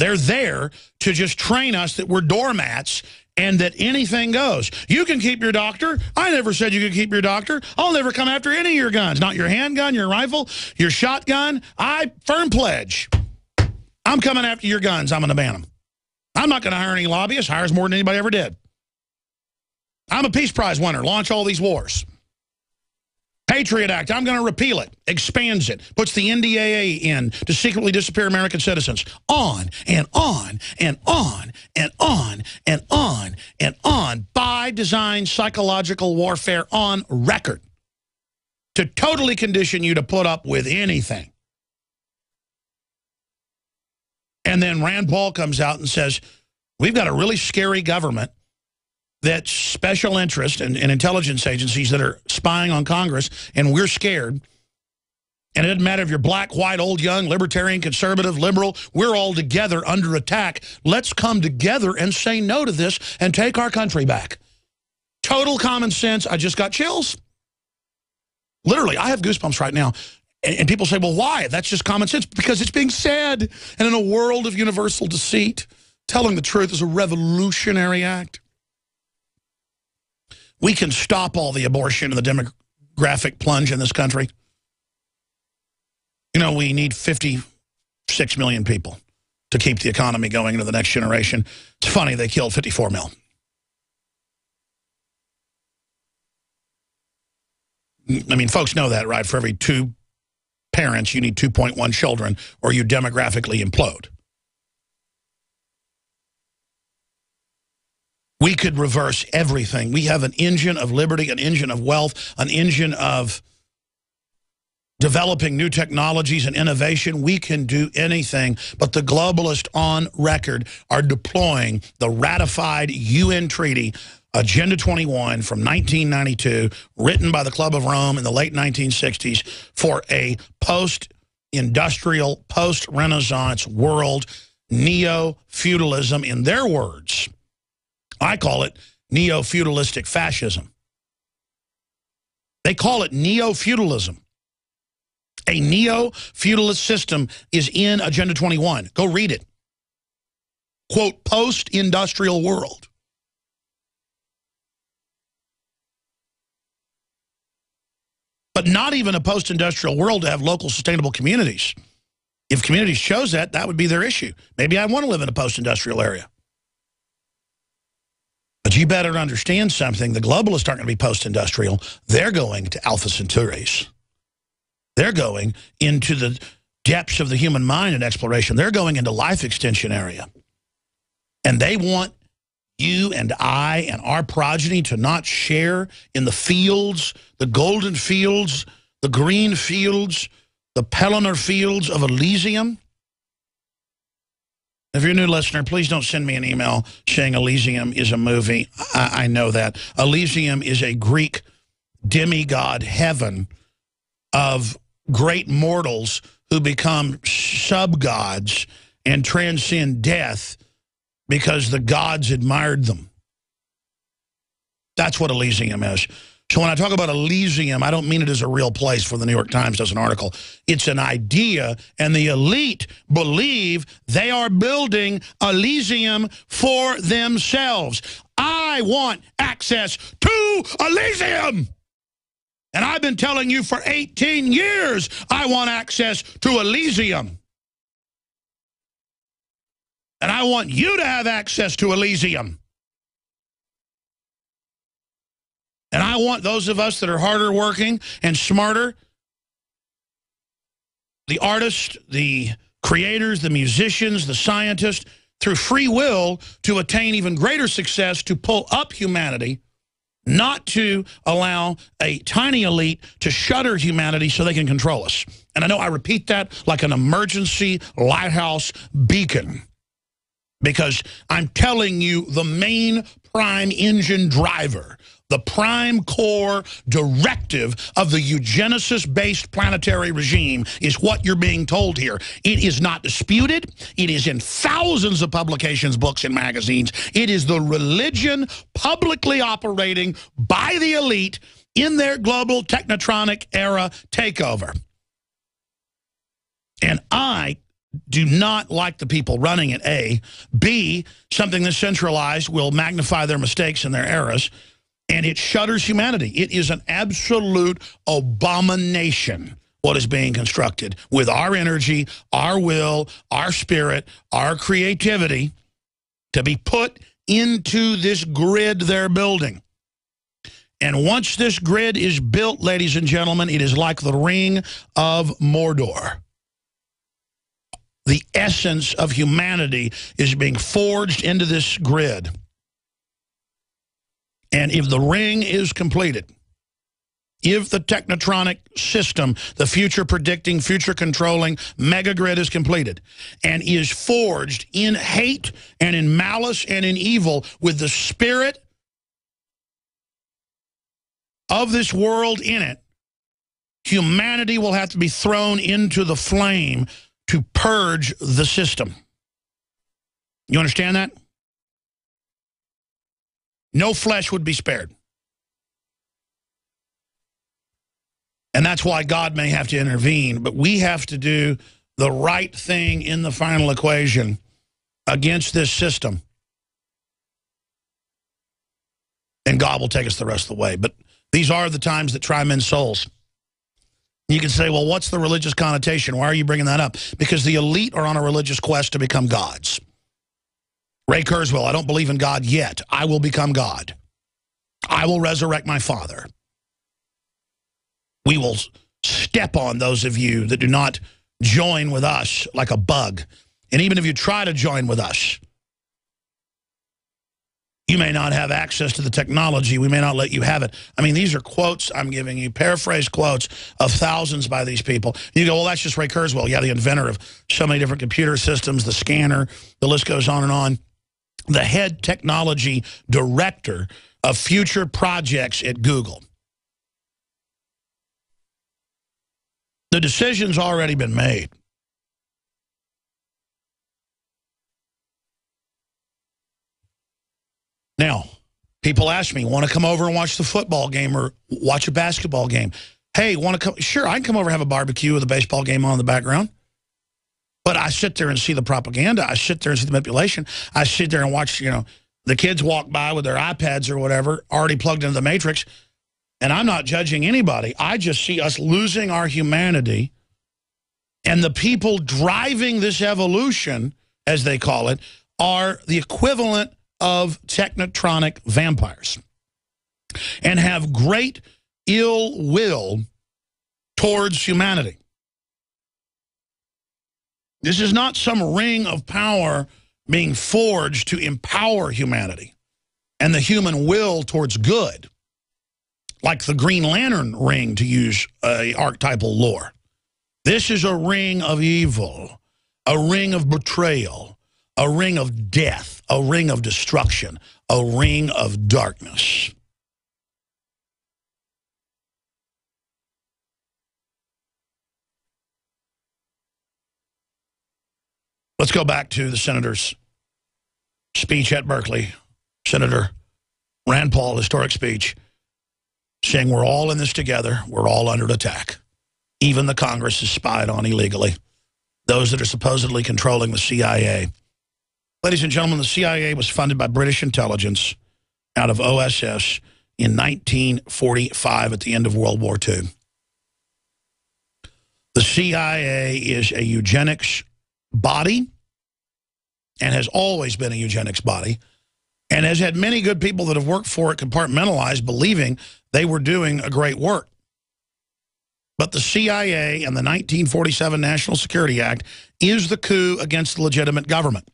They're there to just train us that we're doormats and that anything goes. You can keep your doctor. I never said you could keep your doctor. I'll never come after any of your guns. Not your handgun, your rifle, your shotgun. I firm pledge. I'm coming after your guns. I'm going to ban them. I'm not going to hire any lobbyists. Hires more than anybody ever did. I'm a Peace Prize winner. Launch all these wars. Patriot Act, I'm going to repeal it, expands it, puts the NDAA in to secretly disappear American citizens. On and on and on and on and on and on. By design, psychological warfare on record to totally condition you to put up with anything. And then Rand Paul comes out and says, we've got a really scary government that's special interest and intelligence agencies that are spying on Congress, and we're scared. And it doesn't matter if you're black, white, old, young, libertarian, conservative, liberal, we're all together under attack. Let's come together and say no to this and take our country back. Total common sense. I just got chills. Literally, I have goosebumps right now. And people say, well, why? That's just common sense. Because it's being said. And in a world of universal deceit, telling the truth is a revolutionary act. We can stop all the abortion and the demographic plunge in this country. You know, we need 56 million people to keep the economy going into the next generation. It's funny, they killed 54 mil. I mean, folks know that, right? For every 2 parents, you need 2.1 children, or you demographically implode. We could reverse everything. We have an engine of liberty, an engine of wealth, an engine of developing new technologies and innovation. We can do anything, but the globalists on record are deploying the ratified UN treaty, Agenda 21 from 1992, written by the Club of Rome in the late 1960s for a post-industrial, post-Renaissance world, neo-feudalism in their words. I call it neo-feudalistic fascism. They call it neo-feudalism. A neo-feudalist system is in Agenda 21. Go read it. Quote, post-industrial world. But not even a post-industrial world to have local sustainable communities. If communities chose that, that would be their issue. Maybe I want to live in a post-industrial area. But you better understand something. The globalists aren't going to be post-industrial. They're going to Alpha Centauris. They're going into the depths of the human mind and exploration. They're going into life extension area. And they want you and I and our progeny to not share in the fields, the golden fields, the green fields, the Pelennor fields of Elysium. If you're a new listener, please don't send me an email saying Elysium is a movie. I know that. Elysium is a Greek demigod heaven of great mortals who become sub-gods and transcend death because the gods admired them. That's what Elysium is. So when I talk about Elysium, I don't mean it as a real place for the New York Times does an article. It's an idea, and the elite believe they are building Elysium for themselves. I want access to Elysium! And I've been telling you for 18 years I want access to Elysium. And I want you to have access to Elysium. And I want those of us that are harder working and smarter, the artists, the creators, the musicians, the scientists, through free will to attain even greater success, to pull up humanity, not to allow a tiny elite to shutter humanity so they can control us. And I know I repeat that like an emergency lighthouse beacon, because I'm telling you the main prime engine driver, the prime core directive of the eugenicist-based planetary regime is what you're being told here. It is not disputed. It is in thousands of publications, books, and magazines. It is the religion publicly operating by the elite in their global technotronic era takeover. And I do not like the people running it, A. B, something that's centralized will magnify their mistakes and their errors, and it shudders humanity. It is an absolute abomination what is being constructed with our energy, our will, our spirit, our creativity to be put into this grid they're building. And once this grid is built, ladies and gentlemen, it is like the Ring of Mordor. The essence of humanity is being forged into this grid. And if the ring is completed, if the technotronic system, the future predicting, future controlling mega grid is completed and is forged in hate and in malice and in evil with the spirit of this world in it, humanity will have to be thrown into the flame to purge the system. You understand that? No flesh would be spared. And that's why God may have to intervene, but we have to do the right thing in the final equation against this system. And God will take us the rest of the way. But these are the times that try men's souls. You can say, well, what's the religious connotation? Why are you bringing that up? Because the elite are on a religious quest to become gods. Ray Kurzweil, I don't believe in God yet. I will become God. I will resurrect my Father. We will step on those of you that do not join with us like a bug. And even if you try to join with us, you may not have access to the technology. We may not let you have it. I mean, these are quotes I'm giving you, paraphrased quotes of thousands by these people. You go, well, that's just Ray Kurzweil. Yeah, the inventor of so many different computer systems, the scanner, the list goes on and on. The head technology director of future projects at Google. The decision's already been made. Now, people ask me, want to come over and watch the football game or watch a basketball game? Hey, want to come? Sure, I can come over and have a barbecue with a baseball game on in the background. But I sit there and see the propaganda. I sit there and see the manipulation. I sit there and watch, the kids walk by with their iPads or whatever, already plugged into the Matrix. And I'm not judging anybody. I just see us losing our humanity. And the people driving this evolution, as they call it, are the equivalent of technotronic vampires and have great ill will towards humanity. This is not some ring of power being forged to empower humanity and the human will towards good, like the Green Lantern ring, to use archetypal lore. This is a ring of evil, a ring of betrayal, a ring of death, a ring of destruction, a ring of darkness. Let's go back to the senator's speech at Berkeley. Senator Rand Paul, historic speech, saying we're all in this together, we're all under attack. Even the Congress is spied on illegally. Those that are supposedly controlling the CIA. Ladies and gentlemen, the CIA was funded by British intelligence out of OSS in 1945 at the end of World War II. The CIA is a eugenics body and has always been a eugenics body and has had many good people that have worked for it compartmentalized, believing they were doing a great work. But the CIA and the 1947 National Security Act is the coup against the legitimate government.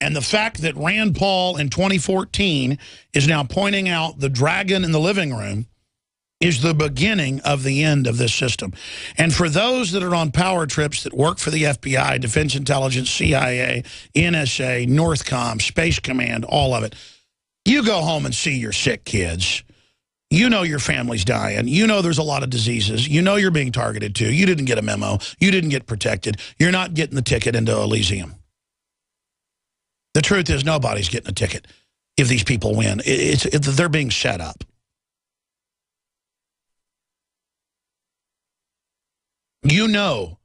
And the fact that Rand Paul in 2014 is now pointing out the dragon in the living room is the beginning of the end of this system. And for those that are on power trips that work for the FBI, Defense Intelligence, CIA, NSA, Northcom, Space Command, all of it, you go home and see your sick kids. You know your family's dying. You know there's a lot of diseases. You know you're being targeted too. You didn't get a memo. You didn't get protected. You're not getting the ticket into Elysium. The truth is nobody's getting a ticket if these people win. They're being set up. You know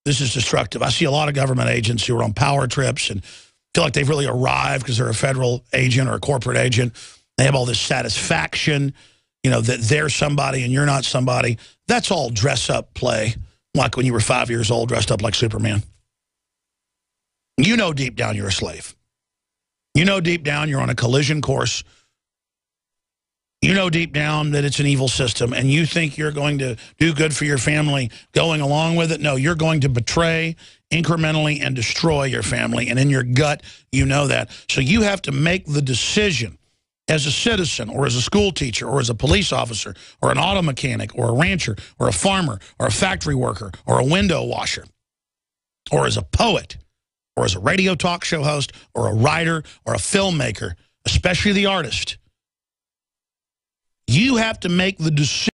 this is destructive. I see a lot of government agents who are on power trips and feel like they've really arrived because they're a federal agent or a corporate agent. They have all this satisfaction, you know, that they're somebody and you're not somebody. That's all dress-up play, like when you were 5 years old, dressed up like Superman. You know deep down you're a slave. You know deep down you're on a collision course. You know deep down that it's an evil system, and you think you're going to do good for your family going along with it. No, you're going to betray incrementally and destroy your family, and in your gut, you know that. So you have to make the decision as a citizen or as a school teacher or as a police officer or an auto mechanic or a rancher or a farmer or a factory worker or a window washer or as a poet or as a radio talk show host or a writer or a filmmaker, especially the artist. You have to make the decision